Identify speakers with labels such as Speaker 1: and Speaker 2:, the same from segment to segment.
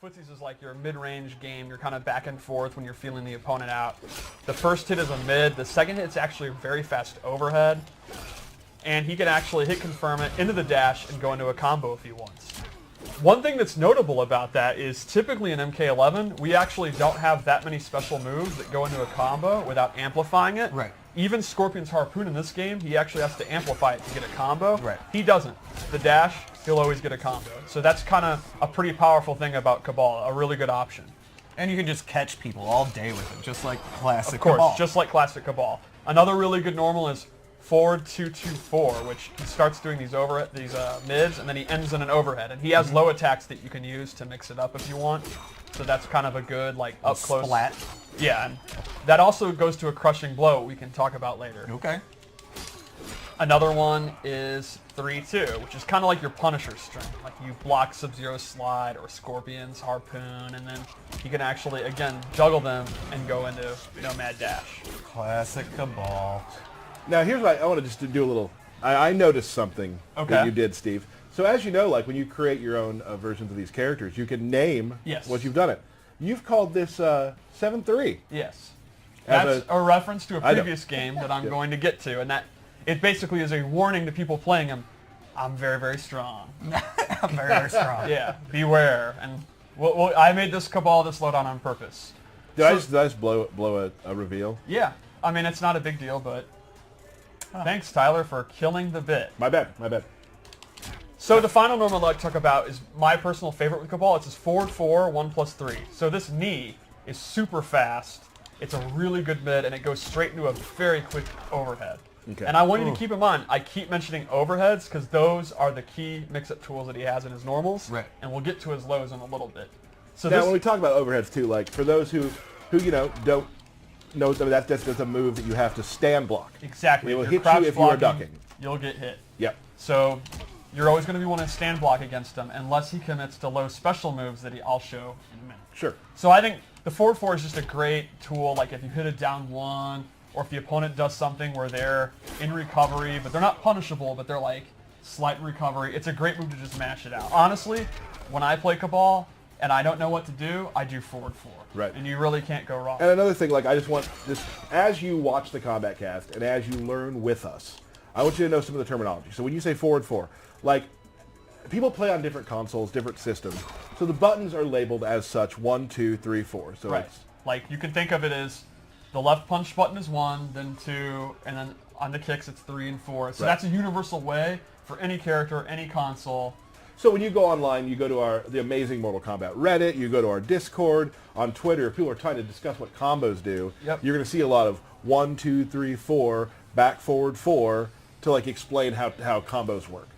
Speaker 1: Footsies is like your mid-range game. You're kind of back and forth when you're feeling the opponent out. The first hit is a mid. The second hit's actually a very fast overhead. And he can actually hit confirm it into the dash and go into a combo if he wants. One thing that's notable about that is typically in MK11, we actually don't have that many special moves that go into a combo without amplifying it.
Speaker 2: Right.
Speaker 1: Even Scorpion's Harpoon in this game, he actually has to amplify it to get a combo.
Speaker 2: Right.
Speaker 1: He doesn't. The dash, he'll always get a combo. So that's kind of a pretty powerful thing about Kabal, a really good option.
Speaker 2: And you can just catch people all day with it, just like classic
Speaker 1: Of course,
Speaker 2: Kabal.
Speaker 1: just like classic Kabal. Another really good normal is forward 2-2-4, which he starts doing these mids, and then he ends in an overhead. And he has low attacks that you can use to mix it up if you want. So that's kind of a good, like, up close.
Speaker 2: Splat.
Speaker 1: Yeah, and that also goes to a crushing blow we can talk about later.
Speaker 2: Okay.
Speaker 1: Another one is 3-2, which is kind of like your Punisher string. Like you block Sub-Zero's slide or Scorpion's Harpoon, and then you can actually, again, juggle them and go into Nomad Dash.
Speaker 2: Classic Kabal.
Speaker 3: Now, here's what I want to just do a little. I noticed something that you did, Steve. So as you know, like when you create your own versions of these characters, you can name what you've done it. You've called this 7-3.
Speaker 1: Yes. That's a reference to a previous game that I'm going to get to, and that it basically is a warning to people playing him. I'm very, very strong.
Speaker 2: I'm very, very strong.
Speaker 1: Yeah, beware. And I made this Kabal this loadout on purpose.
Speaker 3: Did I just blow a reveal?
Speaker 1: Yeah. I mean, it's not a big deal, but thanks, Tyler, for killing the bit.
Speaker 3: My bad. My bad.
Speaker 1: So the final normal I'd like to talk about is my personal favorite with Kabal. It's his forward 4, 1+3. So this knee is super fast. It's a really good mid, and it goes straight into a very quick overhead.
Speaker 3: Okay.
Speaker 1: And I want you to keep in mind, I keep mentioning overheads because those are the key mix-up tools that he has in his normals.
Speaker 2: Right.
Speaker 1: And we'll get to his lows in a little bit. So
Speaker 3: now, when we talk about overheads too, like for those who don't know, that's a move that you have to stand block.
Speaker 1: Exactly.
Speaker 3: It will
Speaker 1: If
Speaker 3: hit
Speaker 1: you're
Speaker 3: you if you are ducking.
Speaker 1: You'll get hit.
Speaker 3: Yep.
Speaker 1: So you're always going to be wanting to stand block against him unless he commits to low special moves that I'll show in a minute.
Speaker 3: Sure.
Speaker 1: So I think the forward 4 is just a great tool. Like if you hit a down 1, or if the opponent does something where they're in recovery, but they're not punishable, but they're like slight recovery, it's a great move to just mash it out. Honestly, when I play Kabal and I don't know what to do, I do forward 4.
Speaker 3: Right.
Speaker 1: And you really can't go wrong.
Speaker 3: And another thing, like I just want this, as you watch the Kombat Cast and as you learn with us, I want you to know some of the terminology. So when you say forward 4, like people play on different consoles, different systems, so the buttons are labeled as such 1, 2, 3, 4. So
Speaker 1: right. Like you can think of it as the left punch button is 1, then 2, and then on the kicks it's 3 and 4. So that's a universal way for any character, any console.
Speaker 3: So when you go online, you go to the Amazing Mortal Kombat Reddit, you go to our Discord, on Twitter, if people are trying to discuss what combos do, you're going to see a lot of 1, 2, 3, 4, back, forward, 4, to like explain how combos work.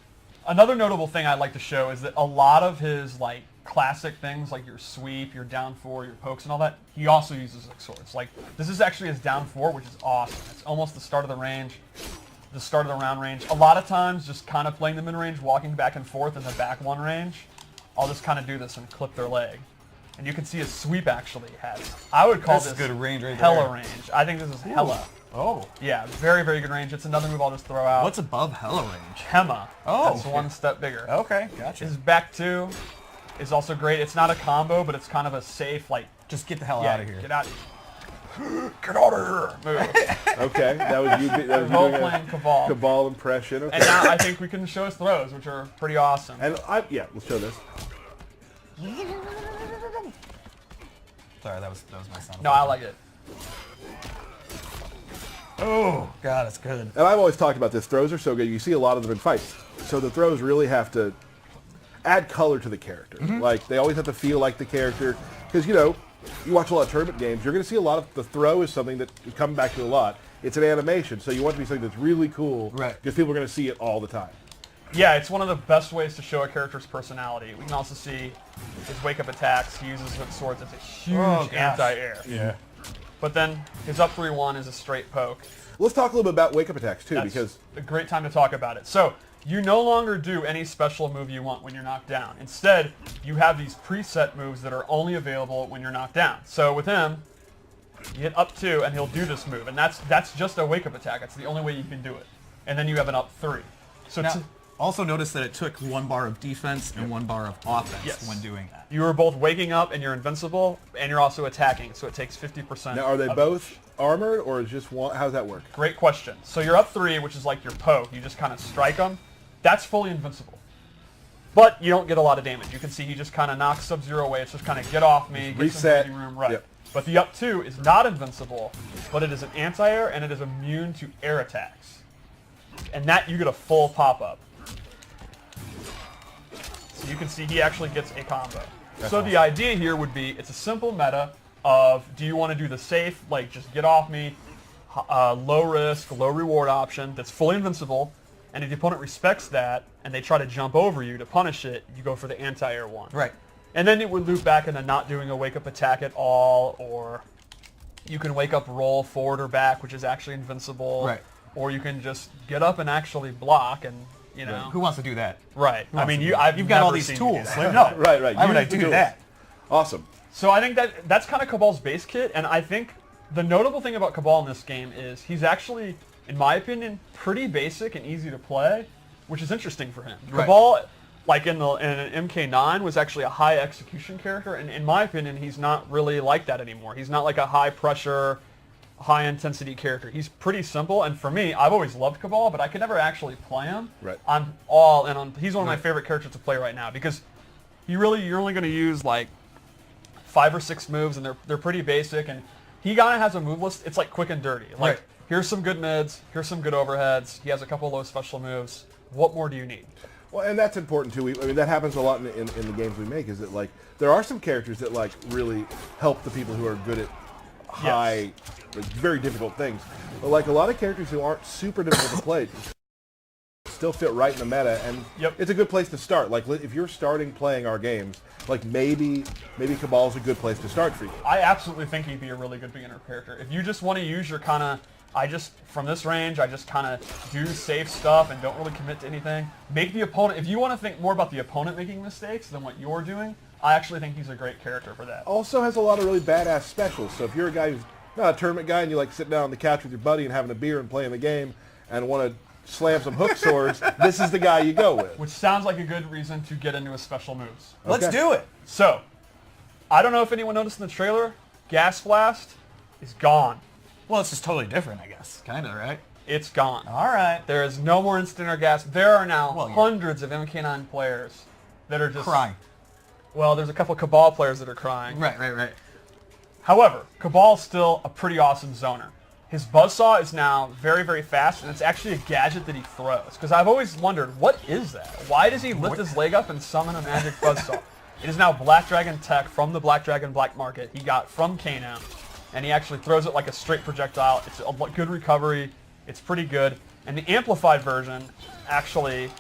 Speaker 1: Another notable thing I'd like to show is that a lot of his like classic things, like your sweep, your down 4, your pokes and all that, he also uses like swords. Like this is actually his down 4, which is awesome. It's almost the start of the range, the start of the round range. A lot of times just kind of playing the mid-range, walking back and forth in the back 1 range, I'll just kind of do this and clip their leg. And you can see his sweep actually has, I would call this
Speaker 2: good range right
Speaker 1: hella
Speaker 2: there.
Speaker 1: range. I think this is hella.
Speaker 2: Oh.
Speaker 1: Yeah, very, very good range. It's another move I'll just throw out.
Speaker 2: What's above hella range?
Speaker 1: Hema.
Speaker 2: Oh,
Speaker 1: That's one step bigger.
Speaker 2: Okay, gotcha.
Speaker 1: His back 2 is also great. It's not a combo, but it's kind of a safe, like...
Speaker 2: Just get the hell out of here.
Speaker 1: Get out of here. Get out of here. Move.
Speaker 3: Okay, that was you doing
Speaker 1: playing Kabal.
Speaker 3: Kabal impression. Okay.
Speaker 1: And now I think we can show his throws, which are pretty awesome.
Speaker 3: And let's show this.
Speaker 2: Sorry, that was my sound.
Speaker 1: No, I like it.
Speaker 2: Oh, God, it's good.
Speaker 3: And I've always talked about this. Throws are so good. You see a lot of them in fights. So the throws really have to add color to the character. Like, they always have to feel like the character. Because, you watch a lot of tournament games, you're going to see a lot of the throw is something that you come back to a lot. It's an animation, so you want it to be something that's really cool.
Speaker 2: Right.
Speaker 3: Because people are going to see it all the time.
Speaker 1: Yeah, it's one of the best ways to show a character's personality. We can also see his wake-up attacks. He uses his swords as a huge anti-air.
Speaker 3: Yeah.
Speaker 1: But then his up 3-1 is a straight poke.
Speaker 3: Let's talk a little bit about wake-up attacks, too,
Speaker 1: That's
Speaker 3: because...
Speaker 1: a great time to talk about it. So, you no longer do any special move you want when you're knocked down. Instead, you have these preset moves that are only available when you're knocked down. So with him, you hit up 2 and he'll do this move. And that's just a wake-up attack. That's the only way you can do it. And then you have an up 3. So
Speaker 2: Also notice that it took 1 bar of defense and 1 bar of offense
Speaker 1: Yes.
Speaker 2: when doing that.
Speaker 1: You are both waking up and you're invincible, and you're also attacking, so it takes 50%.
Speaker 3: Now, are they
Speaker 1: of
Speaker 3: both armored, or is just one? How does that work?
Speaker 1: Great question. So you're up 3, which is like your poke. You just kind of strike them. That's fully invincible. But you don't get a lot of damage. You can see he just kind of knocks Sub-Zero away. It's just kind of get off me, get some
Speaker 3: reset.
Speaker 1: breathing room. Right.
Speaker 3: Yep.
Speaker 1: But the up 2 is not invincible, but it is an anti-air, and it is immune to air attacks. And that you get a full pop-up. So you can see he actually gets a combo. So the idea here would be, it's a simple meta of, do you want to do the safe, like just get off me, low risk, low reward option that's fully invincible, and if the opponent respects that and they try to jump over you to punish it, you go for the anti-air one.
Speaker 2: Right.
Speaker 1: And then it would loop back into not doing a wake-up attack at all, or you can wake up roll forward or back, which is actually invincible.
Speaker 2: Right.
Speaker 1: Or you can just get up and actually block, and you know.
Speaker 2: Who wants to do that?
Speaker 1: Right. I mean,
Speaker 2: You've
Speaker 1: I've
Speaker 2: got all
Speaker 1: never
Speaker 2: these
Speaker 1: seen you do
Speaker 2: tools.
Speaker 1: that.
Speaker 2: No.
Speaker 3: Right.
Speaker 2: Why would I
Speaker 3: Use the
Speaker 2: do
Speaker 3: tools.
Speaker 2: that?
Speaker 3: Awesome.
Speaker 1: So I think that's kind of Kabal's base kit, and I think the notable thing about Kabal in this game is he's actually, in my opinion, pretty basic and easy to play, which is interesting for him.
Speaker 2: Right.
Speaker 1: Kabal, like in MK9, was actually a high execution character, and in my opinion, he's not really like that anymore. He's not like a high pressure, high intensity character. He's pretty simple, and for me, I've always loved Kabal, but I could never actually play him.
Speaker 3: Right.
Speaker 1: I'm all in on. He's one of my favorite characters to play right now because you're only going to use like 5 or 6 moves, and they're pretty basic, and he kind of has a move list. It's like quick and dirty. Like,
Speaker 2: Right.
Speaker 1: here's some good mids, here's some good overheads, he has a couple low special moves. What more do you need?
Speaker 3: Well, and that's important too. I mean, that happens a lot in the games we make. Is that like there are some characters that like really help the people who are good at high, like, very difficult things. But like a lot of characters who aren't super difficult to play still fit right in the meta, and
Speaker 1: Yep.
Speaker 3: it's a good place to start. Like if you're starting playing our games, like maybe Kabal's a good place to start for you.
Speaker 1: I absolutely think he'd be a really good beginner character. If you just want to use your kind of, from this range, I just kind of do safe stuff and don't really commit to anything. Make the opponent, if you want to think more about the opponent making mistakes than what you're doing, I actually think he's a great character for that.
Speaker 3: Also has a lot of really badass specials. So if you're a guy who's not a tournament guy and you like sitting down on the couch with your buddy and having a beer and playing the game and want to slam some hook swords, this is the guy you go with.
Speaker 1: Which sounds like a good reason to get into his special moves.
Speaker 2: Let's
Speaker 3: Okay.
Speaker 2: do it.
Speaker 1: So, I don't know if anyone noticed in the trailer, Gas Blast is gone.
Speaker 2: Well, it's just totally different, I guess. Kind of, right?
Speaker 1: It's gone.
Speaker 2: All right.
Speaker 1: There is no more instant or gas. There are now
Speaker 2: Well, yeah.
Speaker 1: hundreds of MK9 players that are just
Speaker 2: Crying.
Speaker 1: Well, there's a couple of Kabal players that are crying.
Speaker 2: Right.
Speaker 1: However, Kabal's still a pretty awesome zoner. His buzzsaw is now very, very fast, and it's actually a gadget that he throws. Because I've always wondered, what is that? Why does he lift his leg up and summon a magic buzzsaw? It is now Black Dragon tech from the Black Dragon Black Market. He got from Kano, and he actually throws it like a straight projectile. It's a good recovery. It's pretty good. And the amplified version actually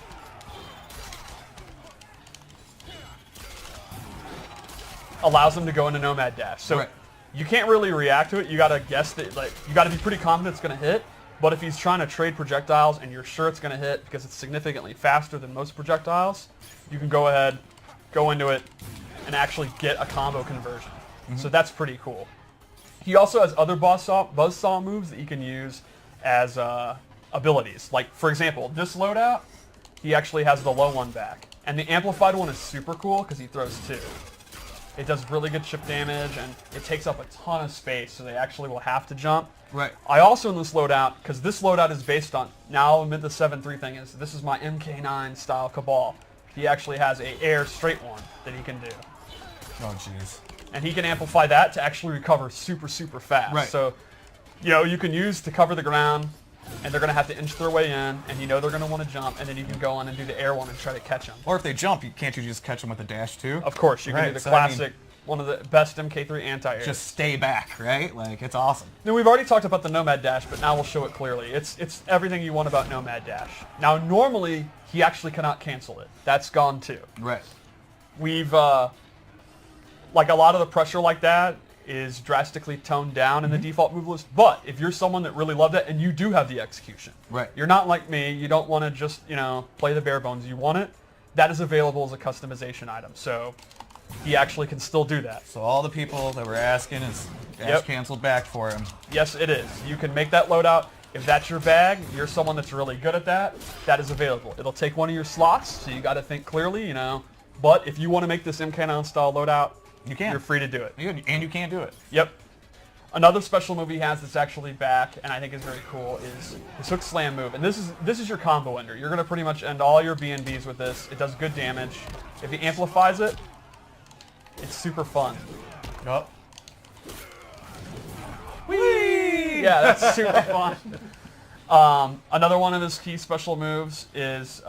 Speaker 1: allows him to go into Nomad Dash. So
Speaker 2: Right.
Speaker 1: you can't really react to it. You gotta guess that, like, you gotta be pretty confident it's gonna hit. But if he's trying to trade projectiles and you're sure it's gonna hit because it's significantly faster than most projectiles, you can go ahead, go into it, and actually get a combo conversion. So that's pretty cool. He also has other buzzsaw moves that you can use as abilities. Like, for example, this loadout, he actually has the low one back. And the amplified one is super cool because he throws 2. It does really good chip damage, and it takes up a ton of space, so they actually will have to jump.
Speaker 2: Right.
Speaker 1: I also, in this loadout, because this loadout is based on, now I'll admit the 7-3 thing is, this is my MK9 style Kabal. He actually has a air straight one that he can do.
Speaker 2: Oh, jeez.
Speaker 1: And he can amplify that to actually recover super, super fast.
Speaker 2: Right.
Speaker 1: So, you can use to cover the ground, and they're going to have to inch their way in, and they're going to want to jump, and then you can go on and do the air one and try to catch them.
Speaker 2: Or if they jump, can't you just catch them with a dash too?
Speaker 1: Of course, you can do
Speaker 2: Right,
Speaker 1: the
Speaker 2: so I mean-
Speaker 1: classic, one of the best MK3 anti-airs.
Speaker 2: Just stay back, right? Like, it's awesome.
Speaker 1: Now, we've already talked about the Nomad Dash, but now we'll show it clearly. It's everything you want about Nomad Dash. Now, normally, he actually cannot cancel it. That's gone too.
Speaker 2: Right.
Speaker 1: We've, like a lot of the pressure like that is drastically toned down in the default move list, but if you're someone that really loved it and you do have the execution,
Speaker 2: Right.
Speaker 1: you're not like me, you don't want to just, play the bare bones, you want it, that is available as a customization item. So he actually can still do that.
Speaker 2: So all the people that were asking is dash
Speaker 1: Yep.
Speaker 2: canceled back for him.
Speaker 1: Yes, it is. You can make that loadout. If that's your bag, you're someone that's really good at that, that is available. It'll take one of your slots, so you got to think clearly, you know. But if you want to make this MK9 style loadout,
Speaker 2: You can.
Speaker 1: you're free to do it.
Speaker 2: And you can't do it.
Speaker 1: Yep. Another special move he has that's actually back, and I think is very cool, is his hook slam move. And this is your combo ender. You're going to pretty much end all your B&Bs with this. It does good damage. If he amplifies it, it's super fun.
Speaker 2: Yup.
Speaker 1: Whee! Yeah, that's super fun. Another one of his key special moves is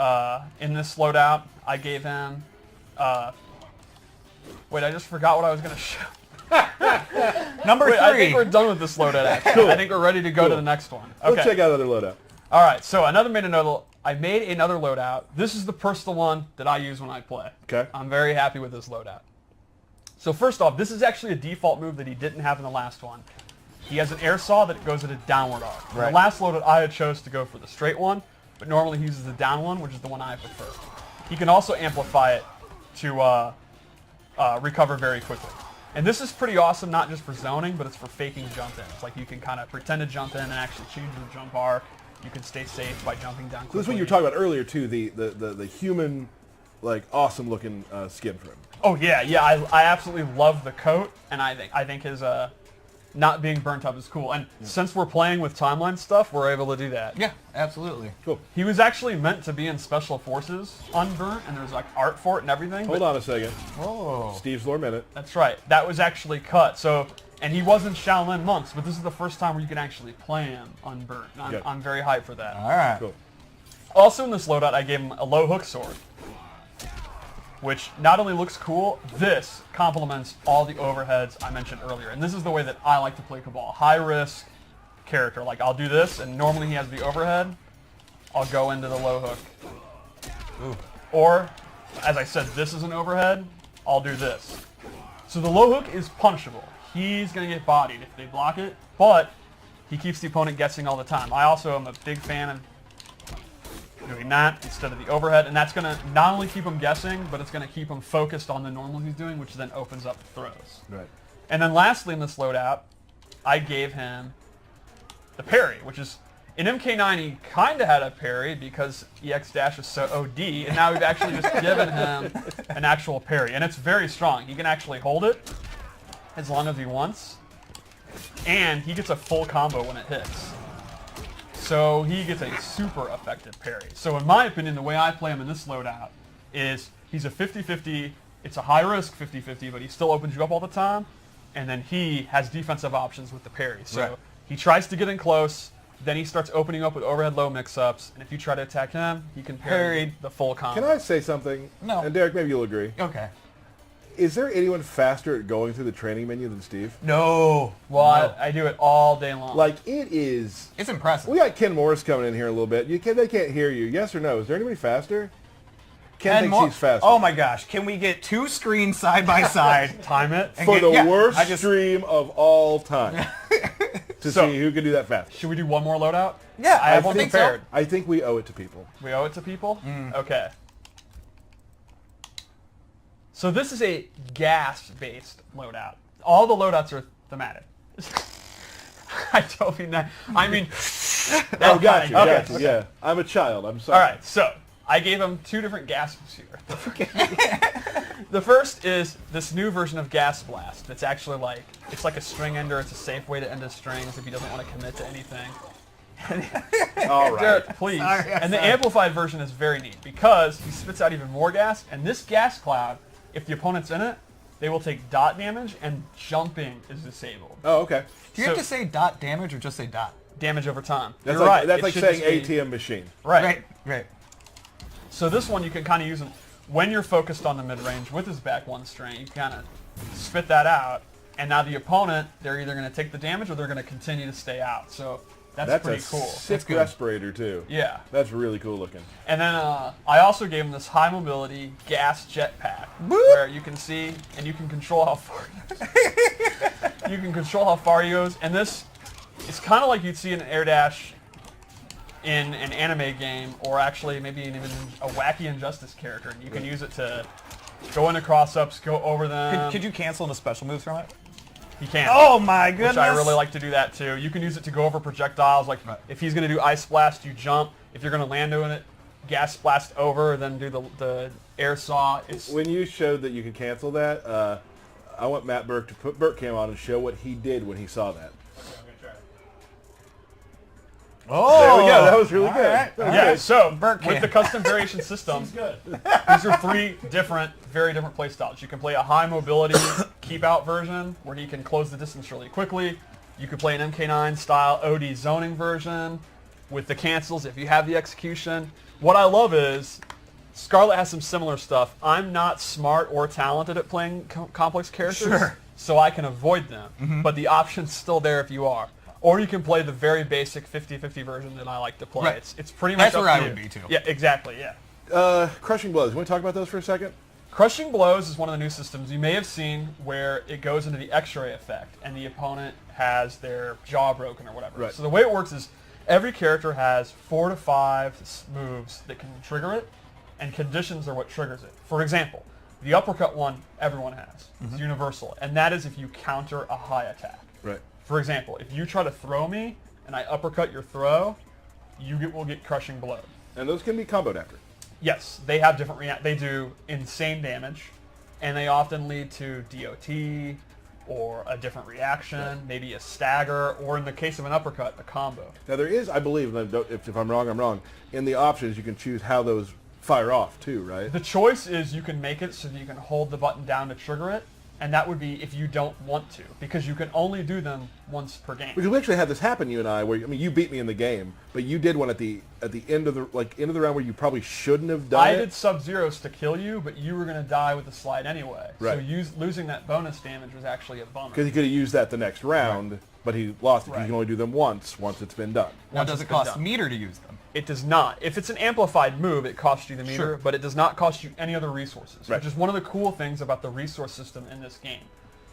Speaker 1: in this loadout, I gave him... wait, I just forgot what I was going to show.
Speaker 2: Number 3.
Speaker 1: I think we're done with this loadout, actually.
Speaker 3: Cool.
Speaker 1: I think we're ready to go to the next one. Okay.
Speaker 3: Let's check out another loadout.
Speaker 1: All right, so I made another loadout. This is the personal one that I use when I play.
Speaker 3: Okay.
Speaker 1: I'm very happy with this loadout. So first off, this is actually a default move that he didn't have in the last one. He has an air saw that goes at a downward arc. In
Speaker 2: Right.
Speaker 1: the last loadout, I had chose to go for the straight one, but normally he uses the down one, which is the one I prefer. He can also amplify it to recover very quickly. And this is pretty awesome, not just for zoning, but it's for faking jump-ins. Like, you can kind of pretend to jump in and actually change your jump arc. You can stay safe by jumping down quickly.
Speaker 3: So this is what you were talking about earlier too, the human, like, awesome looking skin for him.
Speaker 1: Oh yeah, yeah. I absolutely love the coat, and I think his not being burnt up is cool. And since we're playing with timeline stuff, we're able to do that.
Speaker 2: Yeah, absolutely.
Speaker 3: Cool.
Speaker 1: He was actually meant to be in Special Forces unburnt, and there's like art for it and everything.
Speaker 3: Hold on a second.
Speaker 2: Oh.
Speaker 3: Steve's lore minute.
Speaker 1: That's right. That was actually cut. So, and he was in Shaolin Monks, but this is the first time where you can actually play him unburnt. And
Speaker 3: Good.
Speaker 1: I'm very hyped for that.
Speaker 2: All right.
Speaker 3: Cool.
Speaker 1: Also in this loadout, I gave him a low hook sword, which not only looks cool, this complements all the overheads I mentioned earlier. And this is the way that I like to play Kabal. High risk character. Like, I'll do this, and normally he has the overhead. I'll go into the low hook.
Speaker 2: Ooh.
Speaker 1: Or, as I said, this is an overhead. I'll do this. So the low hook is punishable. He's going to get bodied if they block it, but he keeps the opponent guessing all the time. I also am a big fan of doing that instead of the overhead, and that's going to not only keep him guessing, but it's going to keep him focused on the normal he's doing, which then opens up throws.
Speaker 3: Right.
Speaker 1: And then lastly in this loadout, I gave him the parry, which is, in MK9 he kind of had a parry because EX dash is so OD, and now we've actually just given him an actual parry, and it's very strong. He can actually hold it as long as he wants, and he gets a full combo when it hits. So he gets a super effective parry. So in my opinion, the way I play him in this loadout is he's a 50-50, it's a high risk 50-50, but he still opens you up all the time, and then he has defensive options with the parry. So
Speaker 2: Right.
Speaker 1: he tries to get in close, then he starts opening up with overhead low mix-ups, and if you try to attack him, he can parry the full combo.
Speaker 3: Can I say something?
Speaker 2: No.
Speaker 3: And Derek, maybe you'll agree.
Speaker 2: Okay.
Speaker 3: Is there anyone faster at going through the training menu than Steve?
Speaker 2: No.
Speaker 1: Well,
Speaker 2: No.
Speaker 1: I do it all day long.
Speaker 3: Like, it is...
Speaker 2: It's impressive.
Speaker 3: We got Ken Morris coming in here in a little bit. They can't hear you. Yes or no? Is there anybody faster? Ken thinks he's faster.
Speaker 2: Oh my gosh. Can we get 2 screens side by side?
Speaker 1: time it.
Speaker 2: And
Speaker 3: For
Speaker 2: get-
Speaker 3: the
Speaker 2: yeah,
Speaker 3: worst
Speaker 2: I just-
Speaker 3: stream of all time. To
Speaker 1: So-
Speaker 3: see who can do that fast.
Speaker 1: Should we do one more loadout?
Speaker 2: Yeah,
Speaker 1: I have one
Speaker 2: think
Speaker 1: prepared.
Speaker 3: I think we owe it to people.
Speaker 1: We owe it to people? Okay. So this is a gas-based loadout. All the loadouts are thematic. I don't mean that. I mean...
Speaker 3: Oh, got you.
Speaker 1: Okay,
Speaker 3: Got you.
Speaker 1: okay.
Speaker 3: Yeah. I'm a child. I'm sorry.
Speaker 1: All right, so I gave him 2 different gases here. The first is this new version of Gas Blast. It's actually like, it's like a string ender. It's a safe way to end his strings if he doesn't want to commit to anything.
Speaker 3: All right.
Speaker 1: Derek, please.
Speaker 2: Sorry,
Speaker 1: And the
Speaker 2: sorry.
Speaker 1: amplified version is very neat because he spits out even more gas, and this gas cloud, if the opponent's in it, they will take dot damage, and jumping is disabled.
Speaker 3: Oh, okay.
Speaker 2: Do you have
Speaker 1: So-
Speaker 2: to say dot damage or just say dot?
Speaker 1: Damage over time.
Speaker 3: That's
Speaker 1: You're
Speaker 3: like
Speaker 1: right.
Speaker 3: that's
Speaker 1: It
Speaker 3: like
Speaker 1: should
Speaker 3: saying
Speaker 1: just be-
Speaker 3: ATM machine.
Speaker 1: Right.
Speaker 2: Right.
Speaker 1: So this one you can kind of use when you're focused on the mid-range with his back one string. You kind of spit that out, and now the opponent, they're either going to take the damage or they're going to continue to stay out. So that's pretty
Speaker 3: a
Speaker 1: cool.
Speaker 3: sick
Speaker 2: good.
Speaker 3: respirator too.
Speaker 1: Yeah.
Speaker 3: That's really cool looking.
Speaker 1: And then I also gave him this high mobility gas jetpack where you can see and you can control how far you can control how far he goes. And this is kind of like you'd see an air dash in an anime game, or actually maybe even a wacky Injustice character. And you can use it to go into cross-ups, go over them.
Speaker 2: Could you cancel the special moves from it?
Speaker 1: He can.
Speaker 2: Oh my goodness!
Speaker 1: Which I really like to do that too. You can use it to go over projectiles. Like if he's going to do Ice Blast, you jump. If you're going to land on it, Gas Blast over, then do the air saw.
Speaker 3: When you showed that you could cancel that, I want Matt Burke to put Burke Cam on and show what he did when he saw that.
Speaker 2: Oh,
Speaker 3: there we go. That was really good.
Speaker 2: Right.
Speaker 1: Yeah, so
Speaker 2: Burke
Speaker 1: with
Speaker 2: Cam.
Speaker 1: the custom variation system, these are three very different play styles. You can play a high mobility keep out version where he can close the distance really quickly. You could play an MK9 style OD zoning version with the cancels if you have the execution. What I love is Scarlet has some similar stuff. I'm not smart or talented at playing complex characters, so I can avoid them. But the option's still there if you are. Or you can play the very basic 50-50 version that I like to play.
Speaker 2: Right.
Speaker 1: It's pretty much
Speaker 2: That's
Speaker 1: up
Speaker 2: where
Speaker 1: to
Speaker 2: I
Speaker 1: you.
Speaker 2: would be too.
Speaker 1: Yeah, exactly, yeah.
Speaker 3: Crushing Blows. You want to talk about those for a second?
Speaker 1: Crushing Blows is one of the new systems you may have seen where it goes into the X-ray effect and the opponent has their jaw broken or whatever.
Speaker 3: Right.
Speaker 1: So the way it works is every character has 4 to 5 moves that can trigger it, and conditions are what triggers it. For example, the uppercut one everyone has. It's universal, and that is if you counter a high attack.
Speaker 3: Right.
Speaker 1: For example, if you try to throw me and I uppercut your throw, will get Crushing Blow.
Speaker 3: And those can be comboed after.
Speaker 1: Yes, they have different they do insane damage, and they often lead to DOT or a different reaction, maybe a stagger, or in the case of an uppercut, a combo.
Speaker 3: Now there is, I believe, and if I'm wrong, I'm wrong, in the options you can choose how those fire off too, right?
Speaker 1: The choice is you can make it so that you can hold the button down to trigger it, and that would be if you don't want to, because you can only do them once per game.
Speaker 3: Because we actually had this happen, you and I, where you beat me in the game, but you did one at the end of the round where you probably shouldn't have done
Speaker 1: I
Speaker 3: it.
Speaker 1: did Sub-Zeros to kill you, but you were going to die with the slide anyway.
Speaker 3: Right.
Speaker 1: So losing that bonus damage was actually a bummer.
Speaker 3: Because he could have used that the next round, but he lost it because you can only do them once it's been done.
Speaker 2: Now, does it cost meter to use them?
Speaker 1: It does not. If it's an amplified move, it costs you the meter,
Speaker 2: Sure.
Speaker 1: but it does not cost you any other resources,
Speaker 3: Right.
Speaker 1: which is one of the cool things about the resource system in this game.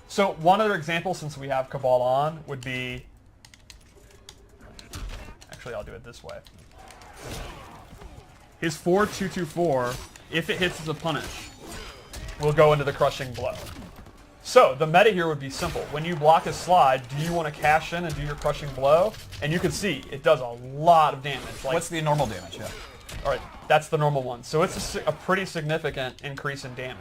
Speaker 1: So one other example, since we have Kabal on, would be... Actually, I'll do it this way. His 4-2-2-4, if it hits as a punish, will go into the Crushing Blow. So the meta here would be simple. When you block his slide, do you want to cash in and do your Crushing Blow? And you can see it does a lot of damage. Like,
Speaker 2: What's the normal damage? Yeah.
Speaker 1: all right, that's the normal one. So it's a pretty significant increase in damage.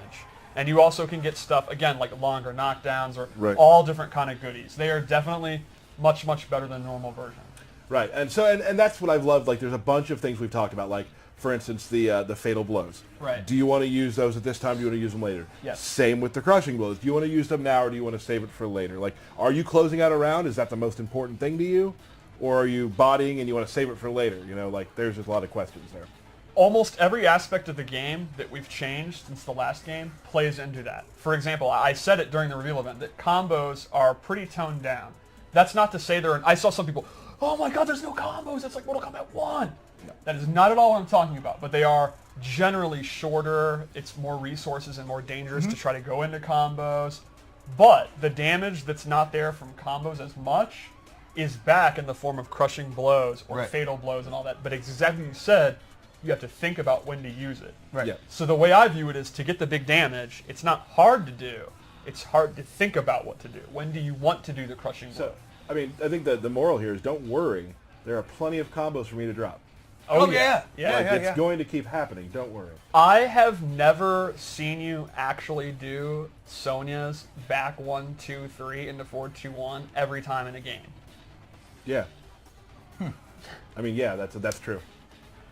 Speaker 1: And you also can get stuff, again, like longer knockdowns or all different kind of goodies. They are definitely much, much better than normal version.
Speaker 3: Right, and so and that's what I've loved. Like, there's a bunch of things we've talked about. Like, for instance, the fatal blows.
Speaker 1: Right.
Speaker 3: Do you want to use those at this time? Do you want to use them later?
Speaker 1: Yes.
Speaker 3: Same with the crushing blows. Do you want to use them now, or do you want to save it for later? Like, are you closing out a round? Is that the most important thing to you, or are you bodying and you want to save it for later? You know, like, there's just a lot of questions there.
Speaker 1: Almost every aspect of the game that we've changed since the last game plays into that. For example, I said it during the reveal event that combos are pretty toned down. That's not to say I saw some people, oh my god, there's no combos, it's like Mortal Kombat 1. No. That is not at all what I'm talking about, but they are generally shorter, it's more resources and more dangerous to try to go into combos. But the damage that's not there from combos as much is back in the form of crushing blows or fatal blows and all that. But exactly as you said, you have to think about when to use it.
Speaker 2: Right.
Speaker 3: Yeah.
Speaker 1: So the way I view it is to get the big damage, it's not hard to do. It's hard to think about what to do. When do you want to do the crushing blow?
Speaker 3: So, I mean, I think the moral here is don't worry. There are plenty of combos for me to drop.
Speaker 2: Oh, yeah.
Speaker 3: It's going to keep happening. Don't worry.
Speaker 1: I have never seen you actually do Sonya's back 1, 2, 3 into 4, 2, 1 every time in a game.
Speaker 3: Yeah. I mean, yeah, that's true.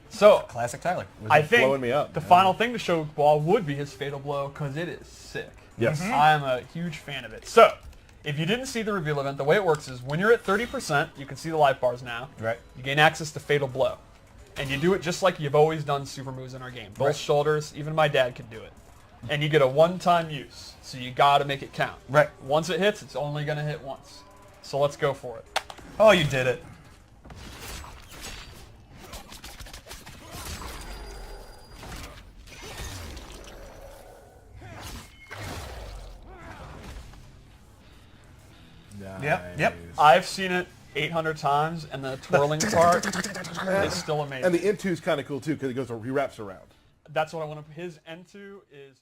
Speaker 1: So
Speaker 2: Classic Tyler.
Speaker 1: I think
Speaker 3: blowing me up,
Speaker 1: the
Speaker 3: man.
Speaker 1: final thing to show Ball would be his fatal blow because it is sick.
Speaker 3: Yes.
Speaker 1: I am a huge fan of it. So if you didn't see the reveal event, the way it works is when you're at 30%, you can see the life bars now.
Speaker 2: Right.
Speaker 1: You gain access to fatal blow. And you do it just like you've always done super moves in our game. Both shoulders, even my dad can do it. And you get a one-time use, so you got to make it count.
Speaker 2: Right.
Speaker 1: Once it hits, it's only going to hit once. So let's go for it.
Speaker 2: Oh, you did it. Yep.
Speaker 1: I've seen it 800 times, and the twirling part is still amazing.
Speaker 3: And the N2 is kind of cool, too, because he wraps around.
Speaker 1: That's what I want to... His N2 is...